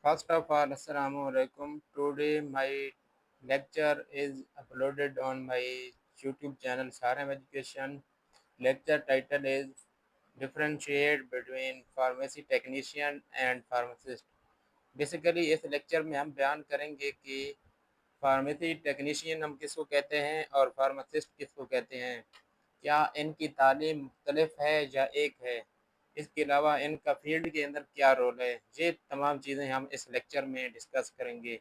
First of all, Assalamu alaikum. Today my lecture is uploaded on my YouTube channel Sarham Education. Lecture title is Differentiate between Pharmacy Technician and Pharmacist. Basically इस lecture में हम बयान करेंगे कि pharmacy technician हम किसको कहते हैं और फार्मासिस्ट किसको कहते हैं, क्या इनकी तालीम मुख्तलिफ है या एक है, इसके अलावा इनका फील्ड के अंदर क्या रोल है। ये तमाम चीज़ें हम इस लेक्चर में डिस्कस करेंगे।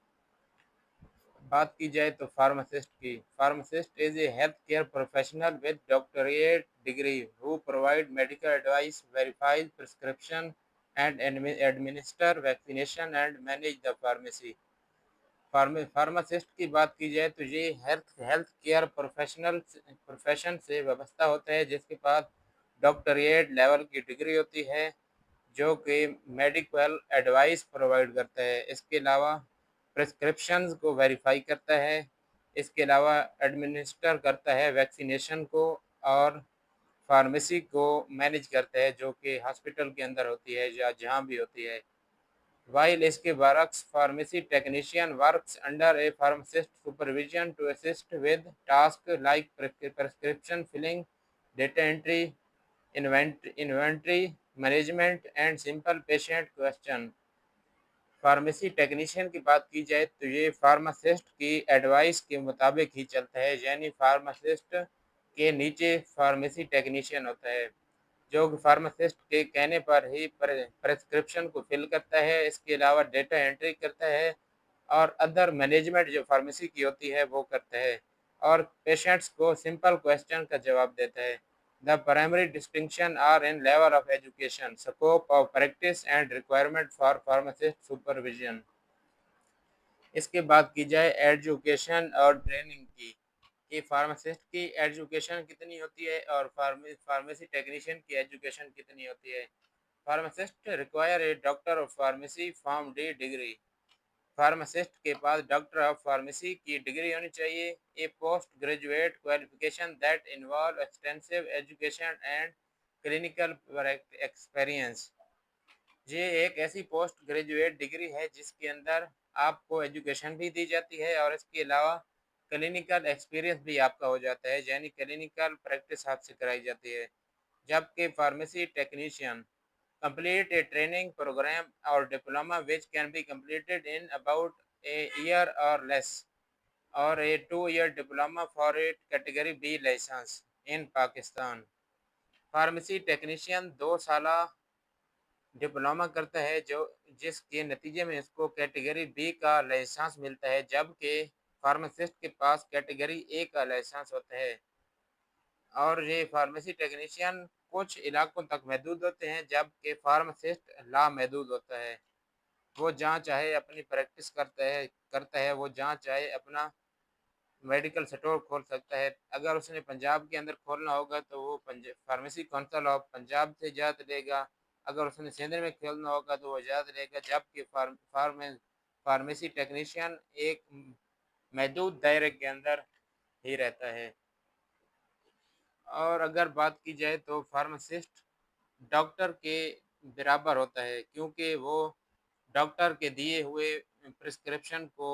बात की जाए तो pharmacist is a health care professional with doctorate degree who provide medical advice, verifies prescription and administer vaccination and manage the pharmacy. Pharmacist की बात की जाए तो ये हेल्थ हेल्थ केयर प्रोफेशन से वाबस्ता होता है, जिसके पास डॉक्टरेट लेवल की डिग्री होती है, जो कि मेडिकल एडवाइस प्रोवाइड करता है। इसके अलावा प्रिस्क्रिप्शंस को वेरीफाई करता है। इसके अलावा एडमिनिस्टर करता है वैक्सीनेशन को, और फार्मेसी को मैनेज करता है, जो कि हॉस्पिटल के अंदर होती है या जहाँ भी होती है। While इसके बरक्स pharmacy technician works under a pharmacist supervision to assist with tasks like prescription filling, data entry, inventory management and simple patient question। Pharmacy technician की बात की जाए तो ये फार्मासिस्ट की एडवाइस के मुताबिक ही चलता है, यानी फार्मासिस्ट के नीचे फार्मेसी टेक्नीशियन होता है, जो फार्मासिस्ट के कहने पर ही प्रेस्क्रिप्शन को फिल करता है। इसके अलावा डेटा एंट्री करता है और अदर मैनेजमेंट जो फार्मेसी की होती है वो करता है, और पेशेंट्स को सिंपल क्वेश्चन का जवाब देता है। The primary distinction are in level of education, scope of practice and requirement for pharmacist supervision. इसके बाद की जाए एजुकेशन और ट्रेनिंग की, कि फार्मासिस्ट की एजुकेशन कितनी होती है और फार्मेसी टेक्नीशियन की एजुकेशन कितनी होती है। Pharmacist require a doctor of pharmacy pharm D degree. Pharmacist के पास डॉक्टर ऑफ फार्मेसी की डिग्री होनी चाहिए। A post graduate qualification that involve extensive education and clinical experience. ये एक ऐसी पोस्ट ग्रेजुएट डिग्री है जिसके अंदर आपको एजुकेशन भी दी जाती है और इसके अलावा क्लिनिकल एक्सपीरियंस भी आपका हो जाता है, यानी क्लिनिकल प्रैक्टिस आपसे कराई जाती है। जबकि pharmacy technician complete a training program or diploma which can be completed in about a year or less, or a 2-year diploma for a category B license in Pakistan। Pharmacy technician 2 साल diploma करता है, जो जिसके नतीजे में इसको category B का licence मिलता है, जबकि फार्मासिस्ट के पास कैटेगरी ए का लाइसेंस होता है। और ये फार्मेसी टेक्नीशियन कुछ इलाकों तक महदूद होते हैं, जबकि फार्मासिस्ट लामहदूद होता है। वो जहाँ चाहे अपनी प्रैक्टिस करता है, वो जहाँ चाहे अपना मेडिकल स्टोर खोल सकता है। अगर उसने पंजाब के अंदर खोलना होगा तो वो फार्मेसी काउंसिल ऑफ पंजाब से इजाज़त लेगा। अगर उसने सिंध में खोलना होगा तो वो इजाज़त लेगा, जबकि फार्मेसी टेक्नीशियन एक महदूद दायरे के अंदर ही रहता है। और अगर बात की जाए तो फार्मासिस्ट डॉक्टर के बराबर होता है, क्योंकि वो डॉक्टर के दिए हुए प्रिस्क्रिप्शन को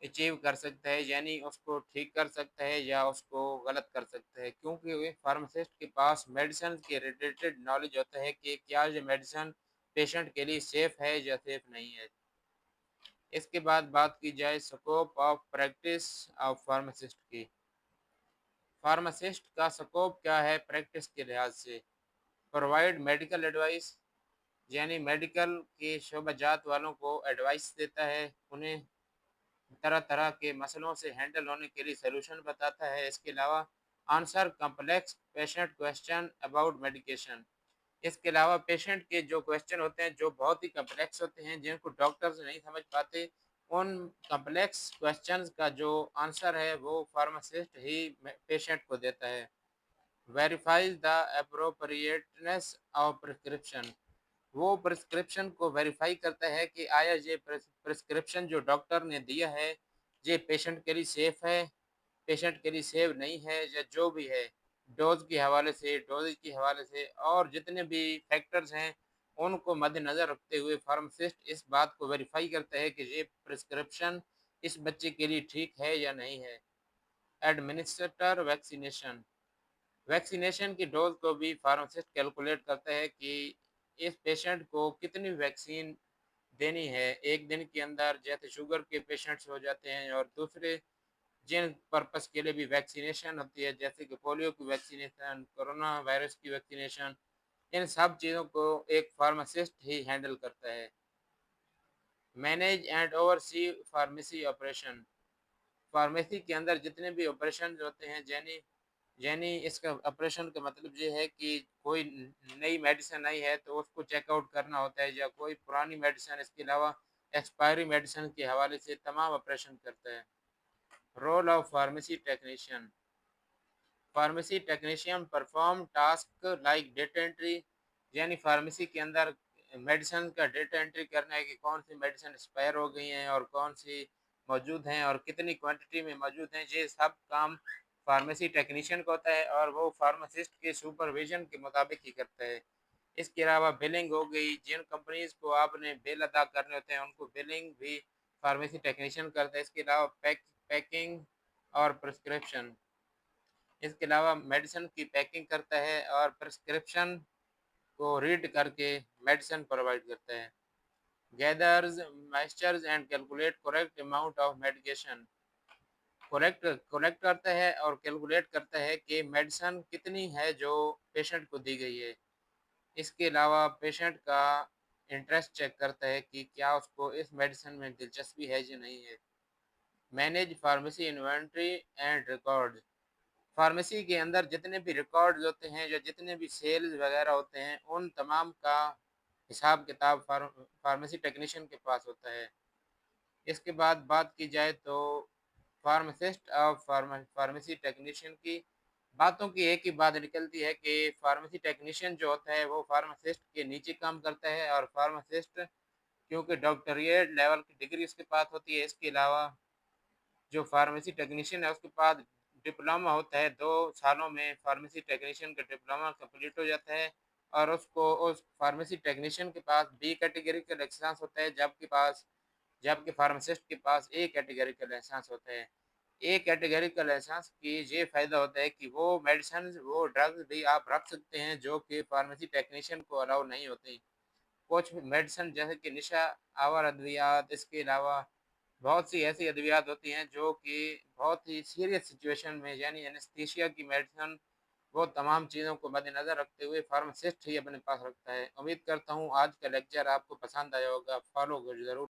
अचीव कर सकता है, यानी उसको ठीक कर सकता है या उसको गलत कर सकता है, क्योंकि वे फार्मासिस्ट के पास मेडिसिन के रिलेटेड नॉलेज होता है कि क्या ये मेडिसिन पेशेंट के लिए सेफ़ है या सेफ़ नहीं है। इसके बाद बात की जाए scope of practice of pharmacist की। फार्मासिस्ट का स्कोप क्या है प्रैक्टिस के लिहाज से? प्रोवाइड मेडिकल एडवाइस, यानी मेडिकल के शोबजात वालों को एडवाइस देता है, उन्हें तरह तरह के मसलों से हैंडल होने के लिए सलूशन बताता है। इसके अलावा answer complex patient question about medication. इसके अलावा पेशेंट के जो क्वेश्चन होते हैं जो बहुत ही कम्प्लेक्स होते हैं, जिनको डॉक्टर्स नहीं समझ पाते, उन कम्प्लेक्स क्वेश्चंस का जो आंसर है वो फार्मासिस्ट ही पेशेंट को देता है। Verifies the appropriateness of prescription. वो प्रिस्क्रिप्शन को वेरीफाई करता है कि आया ये प्रिस्क्रिप्शन जो डॉक्टर ने दिया है ये पेशेंट के लिए सेफ़ है, पेशेंट के लिए सेव नहीं है, या जो भी है डोज के हवाले से, डोजेज के हवाले से और जितने भी फैक्टर्स हैं ان کو مد نظر رکھتے ہوئے فارماسسٹ اس بات کو ویریفائی کرتا ہے کہ یہ پرسکرپشن اس بچے کے لیے ٹھیک ہے یا نہیں ہے۔ ایڈمنسٹر ویکسینیشن، ویکسینیشن کی ڈوز کو بھی فارماسسٹ کیلکولیٹ کرتا ہے کہ اس پیشنٹ کو کتنی ویکسین دینی ہے ایک دن کے اندر، جیسے شوگر کے پیشنٹس ہو جاتے ہیں اور دوسرے جن پرپس کے لیے بھی ویکسینیشن ہوتی ہے، جیسے کہ پولیو کی ویکسینیشن، کرونا وائرس کی ویکسینیشن، ان سب چیزوں کو ایک فارماسسٹ ہی ہینڈل کرتا ہے۔ Manage and oversee pharmacy operation, pharmacy کے اندر جتنے بھی آپریشن ہوتے ہیں، یعنی اس کا آپریشن کا مطلب یہ ہے کہ کوئی نئی میڈیسن آئی ہے تو اس کو چیک آؤٹ کرنا ہوتا ہے، یا کوئی پرانی میڈیسن، اس کے علاوہ ایکسپائری میڈیسن کے حوالے سے تمام آپریشن کرتا ہے۔ Role of pharmacy technician, pharmacy technician perform task like data entry, یعنی فارمیسی کے اندر میڈیسن کا ڈیٹا انٹری کرنا ہے کہ کون سی میڈیسن ایکسپائر ہو گئی ہیں اور کون سی موجود ہیں اور کتنی کوانٹٹی میں موجود ہیں، یہ سب کام فارمیسی ٹیکنیشین کو ہوتا ہے اور وہ فارماسسٹ کے سپرویژن کے مطابق ہی کرتا ہے۔ اس کے علاوہ بلنگ ہو گئی، جن کمپنیز کو آپ نے بل ادا کرنے ہوتے ہیں ان کو بلنگ بھی فارمیسی ٹیکنیشین کرتا ہے۔ اس کے علاوہ پیکنگ اور پرسکرپشن، اس کے علاوہ میڈیسن کی پیکنگ کرتا ہے اور پرسکرپشن کو ریڈ کر کے میڈیسن پرووائڈ کرتا ہے۔ Gathers measures and calculate correct amount of medication, collect کرتا ہے اور کیلکولیٹ کرتا ہے کہ میڈیسن کتنی ہے جو پیشنٹ کو دی گئی ہے۔ اس کے علاوہ پیشنٹ کا انٹرسٹ چیک کرتا ہے کہ کیا اس کو اس میڈیسن میں دلچسپی ہے یا نہیں ہے۔ Manage pharmacy inventory and record, pharmacy کے اندر جتنے بھی ریکارڈز ہوتے ہیں یا جتنے بھی سیلز وغیرہ ہوتے ہیں ان تمام کا حساب کتاب فارمیسی ٹیکنیشین کے پاس ہوتا ہے۔ اس کے بعد بات کی جائے تو فارماسسٹ آف فارمیسی ٹیکنیشین کی باتوں کی ایک ہی بات نکلتی ہے کہ فارمیسی ٹیکنیشین جو ہوتا ہے وہ فارماسسٹ کے نیچے کام کرتا ہے، اور فارماسسٹ کیونکہ ڈاکٹریٹ لیول کی ڈگری اس کے پاس ہوتی ہے، اس کے علاوہ جو فارمیسی ٹیکنیشین ہے اس کے پاس ڈپلوما ہوتا ہے، 2 سالوں میں فارمیسی ٹیکنیشین کا ڈپلوما کمپلیٹ ہو جاتا ہے، اور اس فارمیسی ٹیکنیشین کے پاس بی کیٹیگری کا لائسنس ہوتا ہے، جبکہ فارماسسٹ کے پاس اے کیٹیگری کا لائسنس ہوتا ہے۔ اے کیٹیگری کا لائسنس کی یہ فائدہ ہوتا ہے کہ وہ میڈیسنز، وہ ڈرگز بھی آپ رکھ سکتے ہیں جو کہ فارمیسی ٹیکنیشین کو الاؤ نہیں ہوتی۔ کچھ میڈیسن جیسے کہ نشہ آور ادویات، اس کے علاوہ بہت سی ایسی ادویات ہوتی ہیں جو کہ بہت ہی سیریس سچویشن میں، یعنی اینستھیشیا کی میڈیسن، وہ تمام چیزوں کو مد نظر رکھتے ہوئے فارماسسٹ ہی اپنے پاس رکھتا ہے۔ امید کرتا ہوں آج کا لیکچر آپ کو پسند آیا ہوگا، فالو ضرور